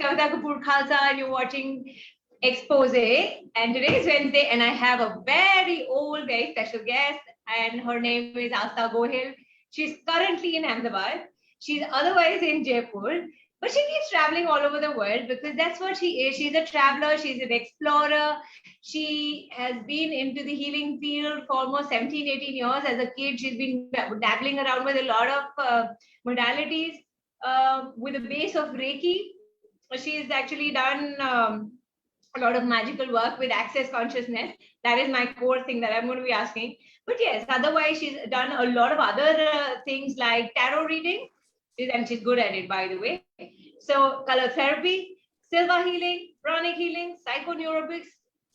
Kavita Kapoor Khalsa and you're watching Exposé. And today is Wednesday and I have a very old, very special guest and her name is Aastha Gohil. She's currently in Ahmedabad. She's otherwise in Jaipur. But she keeps traveling all over the world because that's what she is. She's a traveler, she's an explorer. She has been into the healing field for almost 17, 18 years. As a kid, she's been dabbling around with a lot of modalities with a base of Reiki. She's actually done a lot of magical work with access consciousness. That is my core thing that I'm going to be asking. But yes, otherwise, she's done a lot of other things like tarot reading, and she's good at it, by the way. So, color therapy, silver healing, pranic healing, psychoneurobics,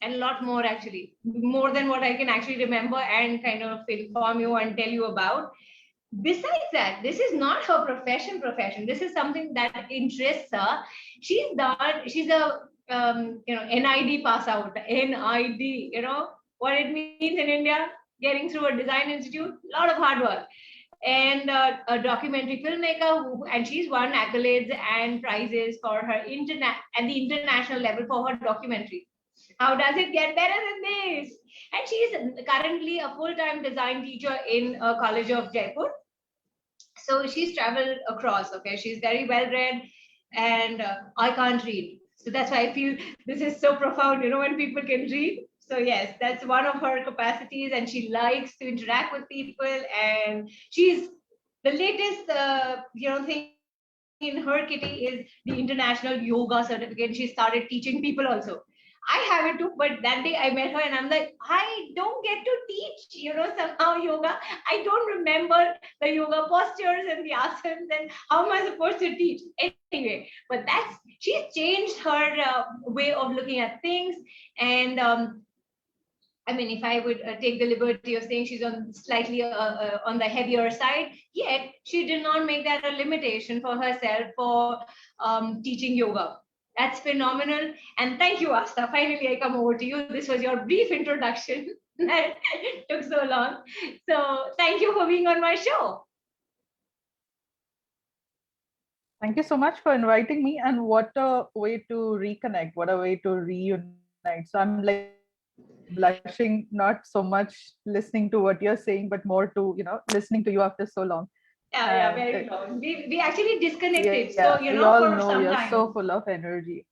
and a lot more actually, more than what I can actually remember and kind of inform you and tell you about. Besides that, this is not her profession. This is something that interests her. She's a NID pass out, NID, what it means in India, getting through a design institute, a lot of hard work. And a documentary filmmaker, and she's won accolades and prizes for her at the international level for her documentary. How does it get better than this? And she's currently a full-time design teacher in a college of Jaipur. So she's traveled across. Okay, she's very well read, and I can't read, so that's why I feel this is so profound. When people can read. So yes, that's one of her capacities, and she likes to interact with people. And she's the latest, thing in her kitty is the international yoga certificate. She started teaching people also. I have it too, but that day I met her and I'm like, I don't get to teach, somehow yoga. I don't remember the yoga postures and the asanas, and how am I supposed to teach? Anyway, but she's changed her way of looking at things. And if I would take the liberty of saying she's on slightly on the heavier side, yet she did not make that a limitation for herself for teaching yoga. That's phenomenal. And thank you, Aastha. Finally, I come over to you. This was your brief introduction that took so long. So thank you for being on my show. Thank you so much for inviting me. And what a way to reconnect, what a way to reunite. So I'm like blushing, not so much listening to what you're saying, but more to, listening to you after so long. Yeah, very long. We actually disconnected. Yeah, so, we all for know some you're time. so full of energy.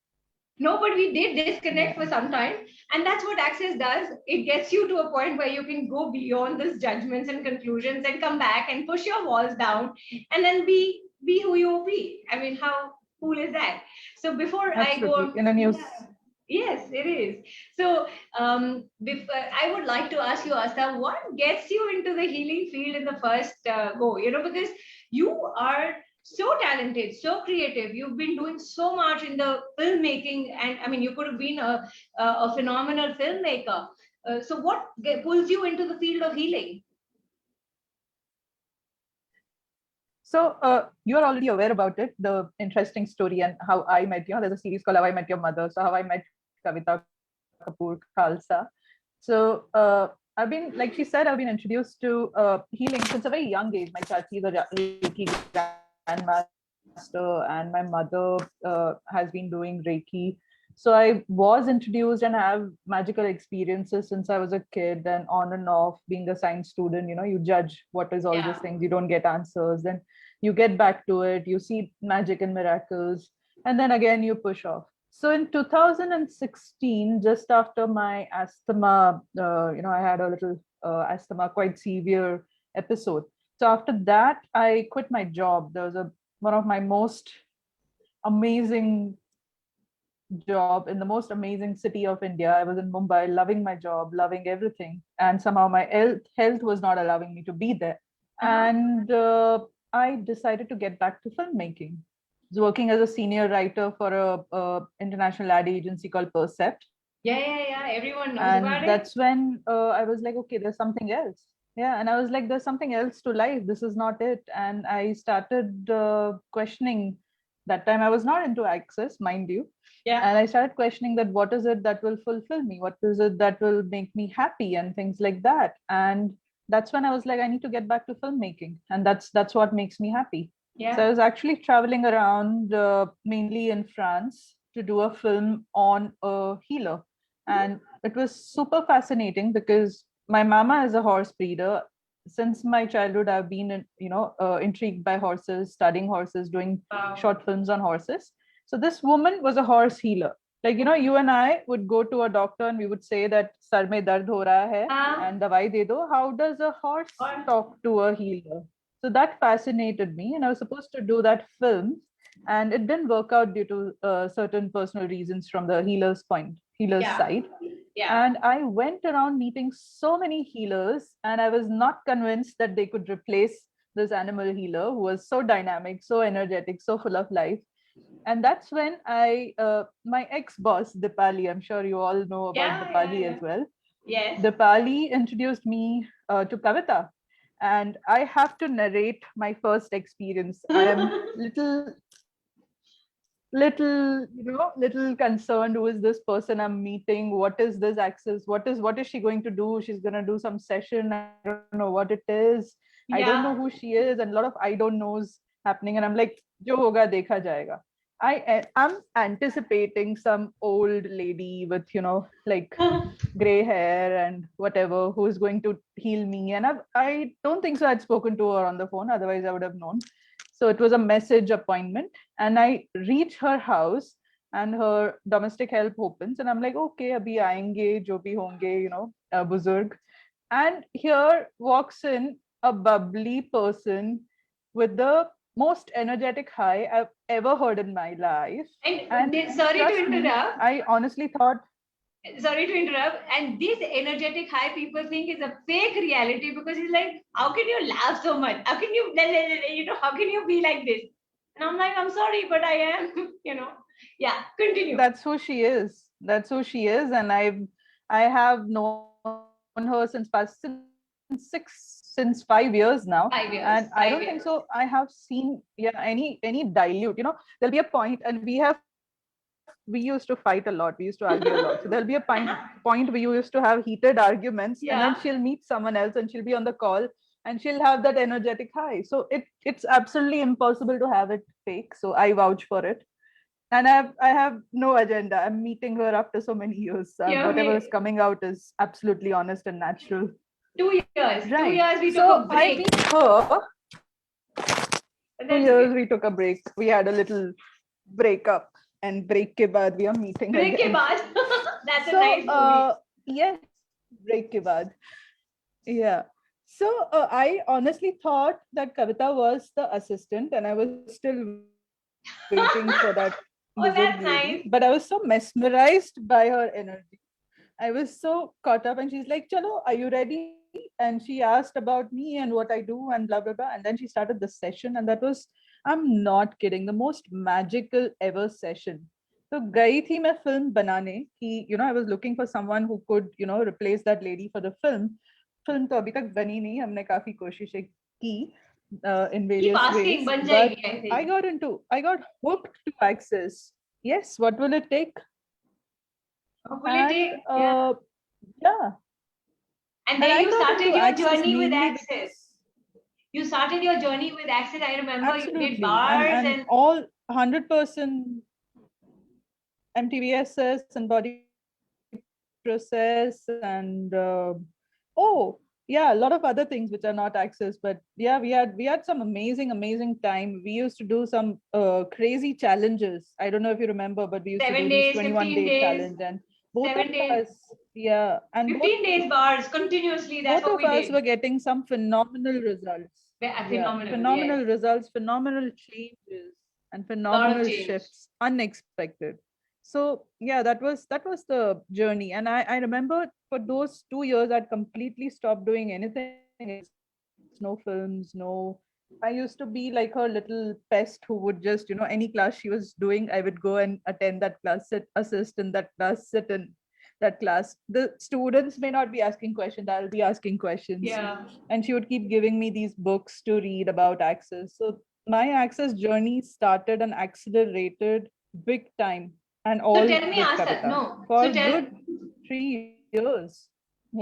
No, but we did disconnect for some time. And that's what Access does. It gets you to a point where you can go beyond these judgments and conclusions and come back and push your walls down and then be who you be. How cool is that? So before Absolutely. I go in a new Yes, it is. So I would like to ask you, Aastha, what gets you into the healing field in the first go? Because you are so talented, so creative. You've been doing so much in the filmmaking, and you could have been a phenomenal filmmaker. So what pulls you into the field of healing? So you're already aware about it, the interesting story and how I met you. There's a series called How I Met Your Mother. So how I met Kavita Kapoor Khalsa. So I've been, like she said, I've been introduced to healing since a very young age. My chachi is a Reiki grandmaster, and my mother has been doing Reiki. So I was introduced and have magical experiences since I was a kid, and on and off. Being a science student, you judge what is all these things, you don't get answers, then you get back to it, you see magic and miracles, and then again you push off. So in 2016, just after my asthma, I had a little asthma, quite severe episode. So after that, I quit my job. There was one of my most amazing job in the most amazing city of India. I was in Mumbai, loving my job, loving everything. And somehow my health was not allowing me to be there. And I decided to get back to filmmaking. I was working as a senior writer for a international ad agency called Percept. Yeah. Everyone knows and about it. That's when I was like, okay, there's something else. Yeah, and I was like, there's something else to life. This is not it. And I started questioning. That time I was not into access, mind you. Yeah. And I started questioning that what is it that will fulfill me? What is it that will make me happy and things like that? And that's when I was like, I need to get back to filmmaking. And that's what makes me happy. Yeah. So I was actually traveling around mainly in France to do a film on a healer. And it was super fascinating because my mama is a horse breeder. Since my childhood, I've been, intrigued by horses, studying horses, doing Wow. short films on horses. So this woman was a horse healer. Like, you and I would go to a doctor and we would say that sar mein dard ho raha hai and dawai de do. How does a horse talk to a healer? So that fascinated me, and I was supposed to do that film, and it didn't work out due to certain personal reasons from the healer's Yeah. side. Yeah. And I went around meeting so many healers, and I was not convinced that they could replace this animal healer who was so dynamic, so energetic, so full of life. And that's when my ex-boss, Dipali, I'm sure you all know about Yeah. Yeah. Dipali Yeah. as well. Yes. Dipali introduced me to Kavita, and I have to narrate my first experience. I am little concerned. Who is this person I'm meeting? What is this access? What is she going to do? She's going to do some session. I don't know what it is. I don't know who Yeah. she is, and a lot of I don't knows happening. And I'm like, jo hoga dekha jayega. I'm anticipating some old lady with like gray hair and whatever who's going to heal me. And I don't think so I'd spoken to her on the phone, otherwise I would have known. So it was a message appointment, and I reach her house, and her domestic help opens, and I'm like, okay, abhi aayenge jo bhi honge, buzurg. And here walks in a bubbly person with the most energetic high I've ever heard in my life. And And sorry to trust me, interrupt. I honestly thought, Sorry to interrupt. And this energetic high people think is a fake reality because it's like, how can you laugh so much? How can you, how can you be like this? And I'm like, I'm sorry, but I am, Yeah, continue. that's who she is. That's who she is. And I have known her since 5 years now. 5 years. And I don't think 5 years. so I have seen any dilute. There'll be a point, and we used to fight a lot. We used to argue a lot. So there'll be a point where you used to have heated arguments, and then Yeah. she'll meet someone else and she'll be on the call, and she'll have that energetic high. So it's absolutely impossible to have it fake. So I vouch for it. And I have no agenda. I'm meeting her after so many years. Yeah, Whatever is okay. coming out is absolutely honest and natural. 2 years. 2 years Right. we took a So I break. meet her. But 2 that's years okay. we took a break. We had a little breakup, and break ke baad we are meeting Break ke again. baad. That's a So nice movie. yes, break ke baad. Yeah. So I honestly thought that Kavita was the assistant, and I was still waiting for that wizard lady. Oh, But I that's was so nice. mesmerized by her energy. I was so caught up, and she's like, "Chalo, are you ready?" And she asked about me and what I do and blah blah blah. And then she started the session, and that was, I'm not kidding, the most magical ever session. So gayi thi main film banane ki, I was looking for someone who could, replace that lady for the film. Film to abhi tak bani nahi, हमने काफी कोशिशें की in Keep various asking, ways, ban but jayegi, I think. I got hooked to Access. Yes, what will it take? Hopefully And take, yeah. yeah, And and there I you got started into your Access journey with mainly Access. because You started your journey with Access. I remember you did absolutely, bars and and all 100% MTVSS and body process and oh yeah, a lot of other things which are not Access. But yeah, we had some amazing time. We used to do some crazy challenges. I don't know if you remember, but we used to do 7 these days, 21 15 day days, challenge, and both of 7 days, us, yeah, and 15 days bars continuously. That's both what of we us did. were getting some phenomenal results. Yeah, Phenomenal, yes. phenomenal results, phenomenal changes, and Lot of phenomenal change. shifts, unexpected. So yeah, that was the journey. And I remember for those 2 years I'd completely stopped doing anything else. No films, no. I used to be like her little pest who would just, any class she was doing, I would go and attend that class, sit, assist in that class, sit in that class. The students may not be asking questions, I'll be asking questions. Yeah. And she would keep giving me these books to read about Access. So my Access journey started and accelerated big time, and So all tell me, with Asta, Kavita no. for So good 3 years.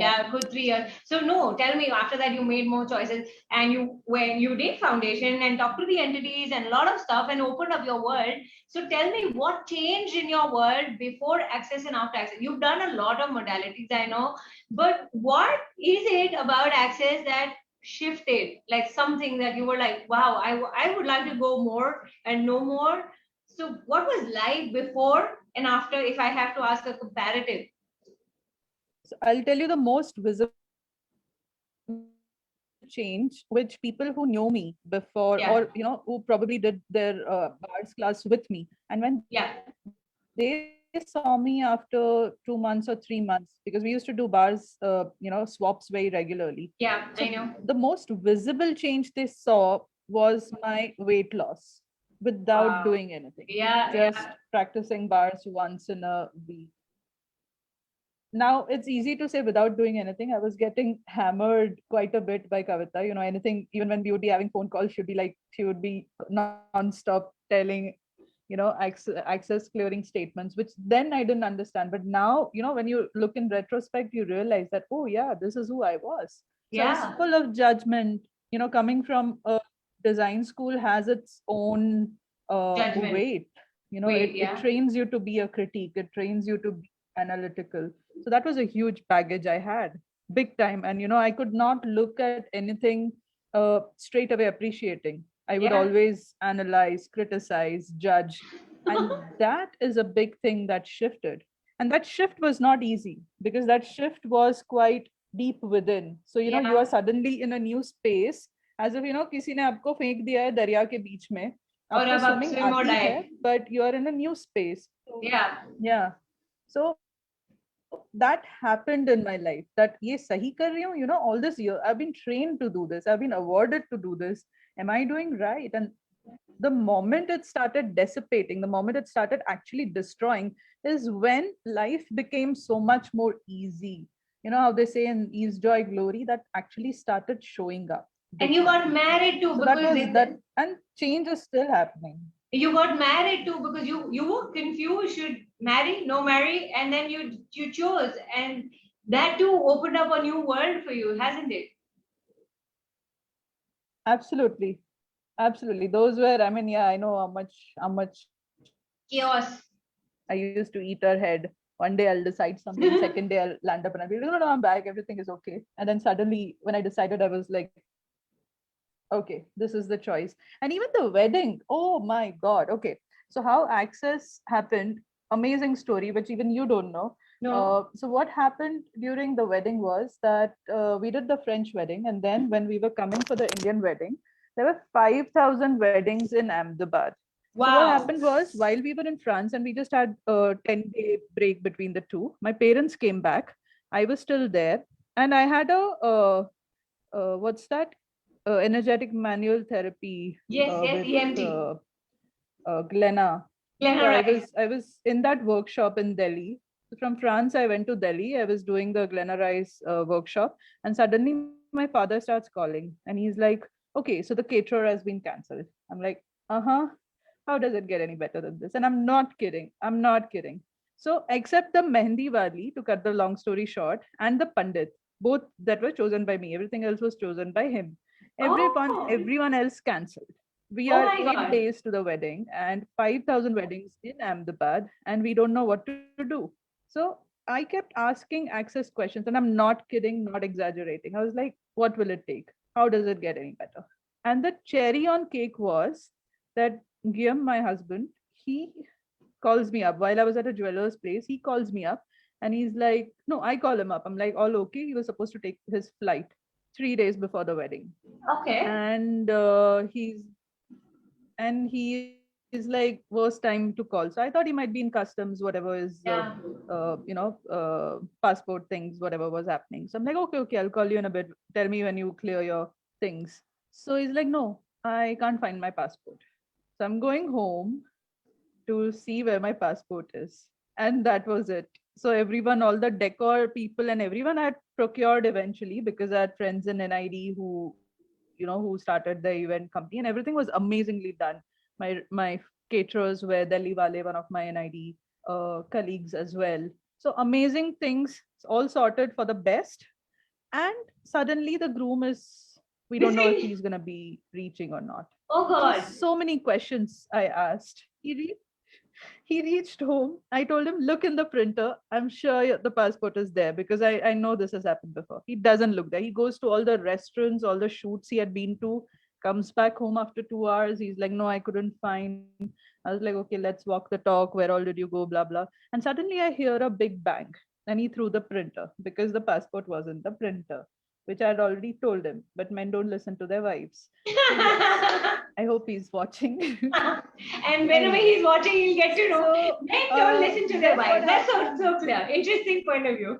Yeah, good 3 years. So no, tell me, after that you made more choices, and when you did foundation and talked to the entities and a lot of stuff and opened up your world. So tell me what changed in your world before access and after access. You've done a lot of modalities, I know, but what is it about access that shifted? Like something that you were like, wow, I would like to go more and know more. So what was life before and after, if I have to ask a comparative? So I'll tell you the most visible change, which people who knew me before, or Yeah, who probably did their bars class with me, and when they yeah, saw me after 2 months or 3 months, because we used to do bars, swaps very regularly. So the yeah, most I know. visible change they saw was my weight loss without doing Wow. anything, Yeah, just yeah, practicing bars once in a week. Now it's easy to say without doing anything. I was getting hammered quite a bit by Kavita. Anything, even when we would be having phone calls, she would be non-stop telling, access clearing statements, which then I didn't understand. But now, when you look in retrospect, you realize that, oh yeah, this is who I was. So I was yeah. full of judgment. Coming from a design school has its own Judgment. weight. Wait, It yeah. trains you to be a critique. It trains you to be analytical. So that was a huge baggage I had, big time. And I could not look at anything straight away appreciating. I would Yeah. always analyze, criticize, judge. And that is a big thing that shifted. And that shift was not easy, because that shift was quite deep within. So, you are Yeah. suddenly in a new space, as if, किसी ने आपको फेंक दिया है दरिया के बीच में. और आपको अब आप swimming swim or आती है, die. but you are in a new space. So, Yeah. yeah. So that happened in my life, that ये सही कर रही हूँ, all this year I've been trained to do this, I've been awarded to do this, am I doing right? And the moment it started dissipating, the moment it started actually destroying, is when life became so much more easy. How they say in ease, joy, glory, that actually started showing up And big you time. got married too So that because was that, and change is still happening. you got married too because you were confused, should marry, no marry, and then you chose, and that too opened up a new world for you, hasn't it? Absolutely. Absolutely. Those were, I mean, yeah, I know how much Chaos. I used to eat her head. One day I'll decide something, second day I'll land up and I'll be like, no, no, I'm back, everything is okay. And then suddenly when I decided, I was like, okay, this is the choice. And even the wedding, oh my God. Okay. So how access happened, amazing story, which even you don't know. No. So what happened during the wedding was that we did the French wedding, and then when we were coming for the Indian wedding, there were 5,000 weddings in Ahmedabad. So what Wow. happened was, while we were in France and we just had a 10-day break between the two, my parents came back. I was still there, and I had what's that? Energetic manual therapy Yes, yes, with EMT. Glenna. So Glenna I Rice. was I was in that workshop in Delhi. So from France, I went to Delhi. I was doing the Glenna Rice workshop, and suddenly my father starts calling, and he's like, "Okay, so the caterer has been cancelled." I'm like, "Uh-huh. How does it get any better than this?" And I'm not kidding. I'm not kidding. So except the Mehndi Wali, to cut the long story short, and the Pandit, both that were chosen by me. Everything else was chosen by him. Oh, Everyone else cancelled. We oh are my 8 days to the wedding and 5,000 weddings in Ahmedabad, and we don't know what to do. So I kept asking access questions, and I'm not kidding, not exaggerating. I was like, what will it take? How does it get any better? And the cherry on cake was that Guillaume, my husband, he calls me up while I was at a jeweler's place. He calls me up and he's like, no, I call him up. I'm like, all okay. He was supposed to take his flight 3 days before the wedding. God. Okay. And he is like, worst time to call. So I thought he might be in customs, whatever is Yeah. passport things, whatever was happening. So I'm like, okay, okay, I'll call you in a bit, tell me when you clear your things. So he's like, no, I can't find my passport. So I'm going home to see where my passport is. And that was it. So everyone, all the decor people and everyone I had procured eventually, because I had friends in NID who started the event company, and everything was amazingly done. My caterers were Delhi Wale, one of my NID colleagues as well. So amazing things, all sorted for the best. And suddenly the groom is, we don't know if Missing. he's going to be reaching or not. Oh So, God. so many questions I asked. He reached home. I told him, look in the printer. I'm sure the passport is there because I know this has happened before. He doesn't look there. He goes to all the restaurants, all the shoots he had been to, comes back home after 2 hours. He's like, no, I couldn't find. I was like, okay, let's walk the talk. Where all did you go? Blah, blah. And suddenly I hear a big bang. And he threw the printer because the passport was in the printer, which I had already told him. But men don't listen to their wives. So yes, I hope he's watching. And whenever Anyway, he's watching, he'll get to know. so Men don't listen to their then what wives. That's happened? so clear. Interesting point of view.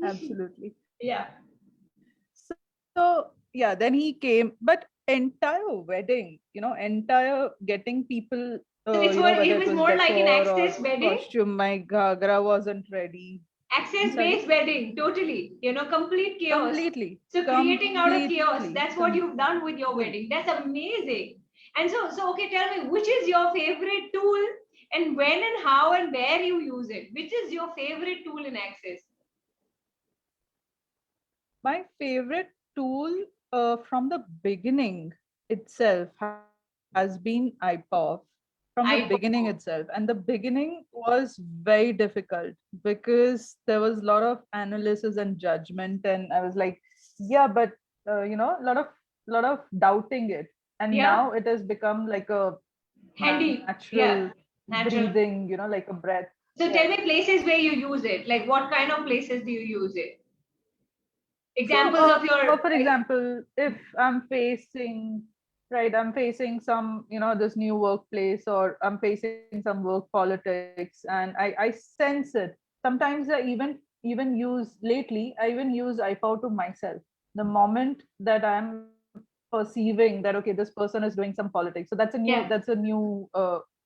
Absolutely. Yeah. So yeah, then he came, but entire wedding, entire getting people, So it's whether it it was was more like an decor or access wedding. costume, my Gagra wasn't ready. Access Sorry? based wedding, totally. Complete chaos. Completely. So creating out of chaos, Completely. that's what you've done with your wedding. That's amazing. And so okay, tell me, which is your favorite tool and when and how and where you use it? Which is your favorite tool in Access? My favorite tool from the beginning itself has been IPOF. From the beginning itself. And the beginning was very difficult because there was a lot of analysis and judgment. And I was like, yeah, but a lot of doubting it. And Yeah. now it has become like a Handy. natural Yeah. Natural. breathing, like a breath. So Yeah. tell me places where you use it. Like what kind of places do you use it? So, Examples of your for example, if I'm facing some, this new workplace, or I'm facing some work politics, and I sense it. Sometimes I even use IPOW to myself. The moment that I'm perceiving that, okay, this person is doing some politics. So yeah. that's a new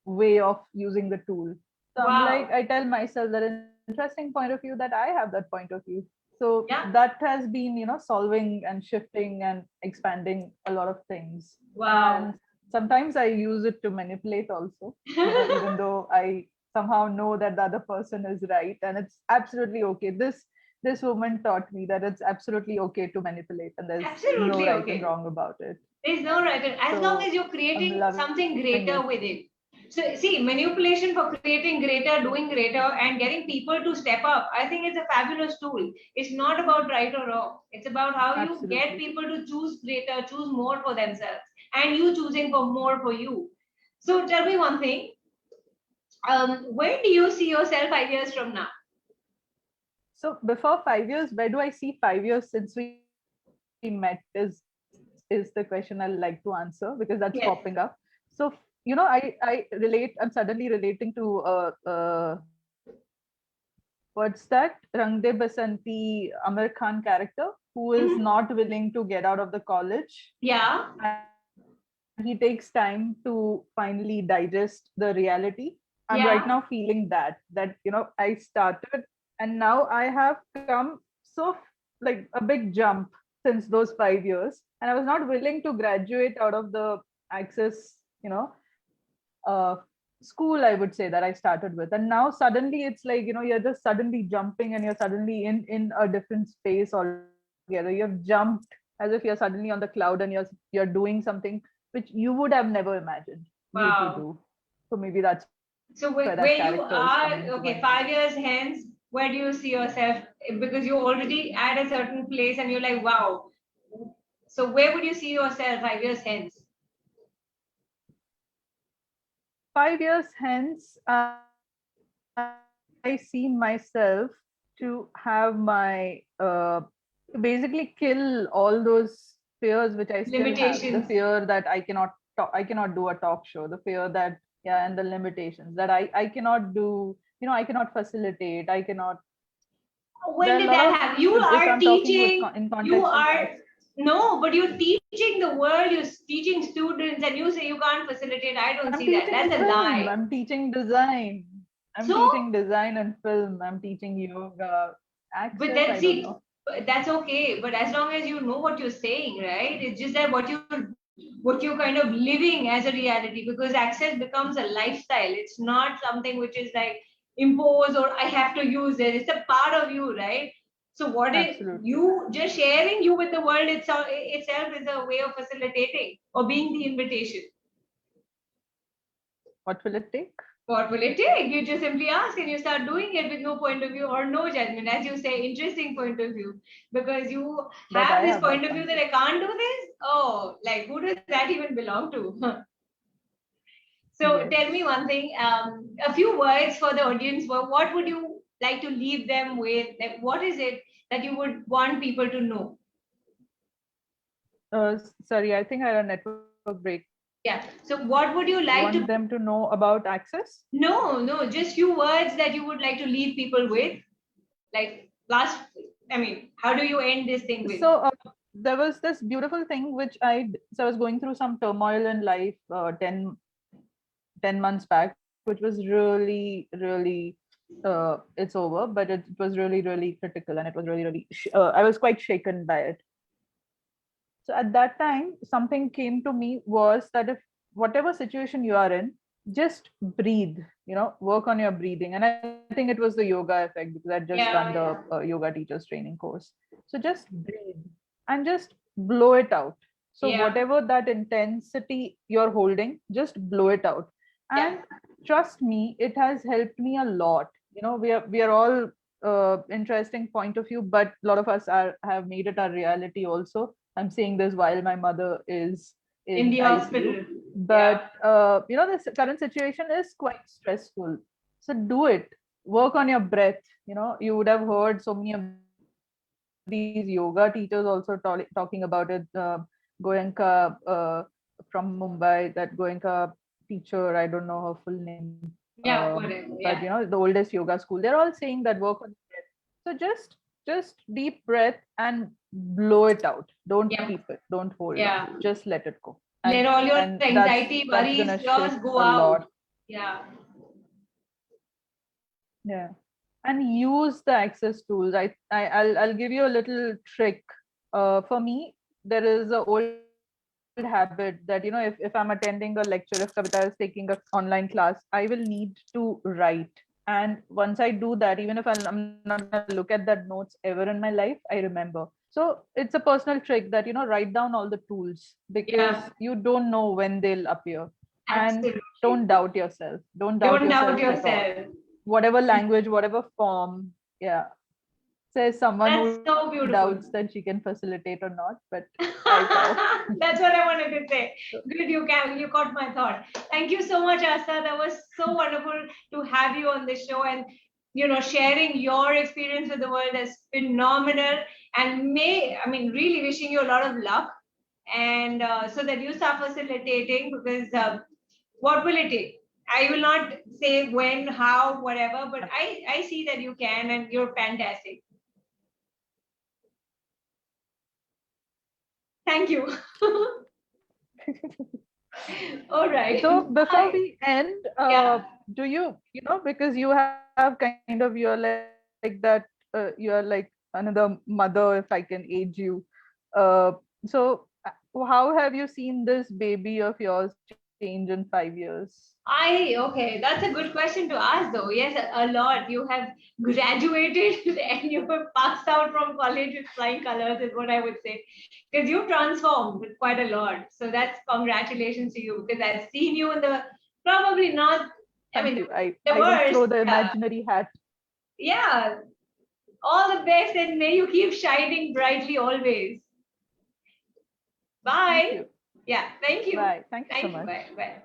way of using the tool. So I'm like, Wow. I tell myself that interesting point of view that I have that point of view. So Yeah. that has been, solving and shifting and expanding a lot of things. Wow. And sometimes I use it to manipulate also, even though I somehow know that the other person is right, and it's absolutely okay. This woman taught me that it's absolutely okay to manipulate, and there's no Absolutely right and okay. wrong about it. There's no right. As long So as you're I'm creating loving something it. greater with it. So see, manipulation for creating greater, doing greater, and getting people to step up. I think it's a fabulous tool. It's not about right or wrong. It's about how you get Absolutely. people to choose greater, choose more for themselves, and you choosing for more for you. So tell me one thing. Where do you see yourself 5 years from now? So before 5 years, where do I see 5 years since we met is the question I like to answer, because that's popping up. Yes. So I relate. I'm suddenly relating to what's that Rang De Basanti Amir Khan character, who is Mhm. not willing to get out of the college, Yeah. and he takes time to finally digest the reality. I'm right now Yeah. feeling that I started, and now I have come so like a big jump since those 5 years, and I was not willing to graduate out of the access, uh, school, I would say, that I started with. And now suddenly it's like, you're just suddenly jumping, and you're suddenly in a different space altogether. You have jumped as if you're suddenly on the cloud, and you're doing something which you would have never imagined you to Wow. do. So maybe that's where that So character is where coming you to my are, mind. okay, 5 years hence, where do you see yourself? Because you're already at a certain place and you're like, wow. So where would you see yourself 5 years hence? 5 years hence, I see myself to have my basically kill all those fears which I still have. The Limitations. fear that I cannot do a talk show. The fear that, yeah, and the limitations that I cannot do. I cannot facilitate. I cannot. There are When a did lot that of, happen? You if are I'm talking with teaching, in you context of are, access. no, but you're teaching the world, you're teaching students, and you say you can't facilitate. I don't I'm see that. teaching That's a film. lie. I'm teaching design. I'm So, teaching design and film. I'm teaching yoga. but Access, then I don't see, know. that's okay. But as long as you know what you're saying, right? It's just that what you're kind of living as a reality, because access becomes a lifestyle. It's not something which is like impose or I have to use it. It's a part of you, right? So what is Absolutely. you just sharing you with the world itself is a way of facilitating or being the invitation. What will it take? What will it take? You just simply ask and you start doing it with no point of view or no judgment. As you say, interesting point of view. Because you That have I this have point that of view point that of I can't do this. Oh, like who does that even belong to? view. So tell me Yes. one thing, a few words for the audience. What would you like to leave them with? Like, what is it that you would want people to know? Sorry, I think I had a network break. Yeah. So what would you like Want to? them to know about access? No, just few words that you would like to leave people with. Like last, I mean, how do you end this thing with? So there was this beautiful thing which so I was going through some turmoil in life 10 months back, which was really it's over, but it was really critical, and it was I was quite shaken by it. So at that time, something came to me was that if whatever situation you are in, just breathe, work on your breathing. And I think it was the yoga effect, because I'd just done the Yeah, yeah, yoga teacher's training course. So just breathe and just blow it out. So yeah, whatever that intensity you're holding, just blow it out. yeah. And trust me, it has helped me a lot. We are all interesting point of view, but a lot of us have made it our reality also. I'm saying this while my mother is In in the ICU. hospital. Yeah, But this current situation is quite stressful. So do it. Work on your breath. You would have heard so many of these yoga teachers also talking about it. Goenka from Mumbai, that Goenka teacher, I don't know her full name, yeah, whatever. but Yeah, the oldest yoga school, they're all saying that work on your breath. So just deep breath and blow it out. Don't yeah, keep it. Don't hold on. yeah. Just let it go. Let And all your that's anxiety, that's worries, gonna yours shift go a out. lot. Yeah, Yeah. And use the access tools. I'll give you a little trick. For me, there is a old habit that if I'm attending a lecture, if Kavita is taking a online class, I will need to write. And once I do that, even if I'm not gonna look at that notes ever in my life, I remember. So it's a personal trick that write down all the tools, because yeah, you don't know when they'll appear. And absolutely. don't doubt yourself. Don't doubt Don't doubt yourself at all. yourself. Whatever language, whatever form. Yeah. Says someone That's who so doubts that beautiful. she can facilitate or not, but right now. That's what I wanted to say. So, Good, you caught my thought. Thank you so much, Asta. That was so wonderful to have you on this show, and sharing your experience with the world is phenomenal. And really wishing you a lot of luck, and so that you start facilitating, because what will it take? I will not say when, how, whatever, but I see that you can, and you're fantastic. Thank you. All right. so before Bye. we end, Yeah. do because you have kind of, you're like another mother, if I can age you. How have you seen this baby of yours change in 5 years? Okay, that's a good question to ask, though. Yes, a lot. You have graduated and you have passed out from college with flying colors, is what I would say. Because you've transformed quite a lot. So that's congratulations to you, because I've seen you in the probably not, I Thank mean, you. I the I will worst. throw the imaginary hat. Yeah, all the best, and may you keep shining brightly always. Thank Bye. you. Yeah, thank you. Bye. Thank you so Thank you. much. Bye. Bye.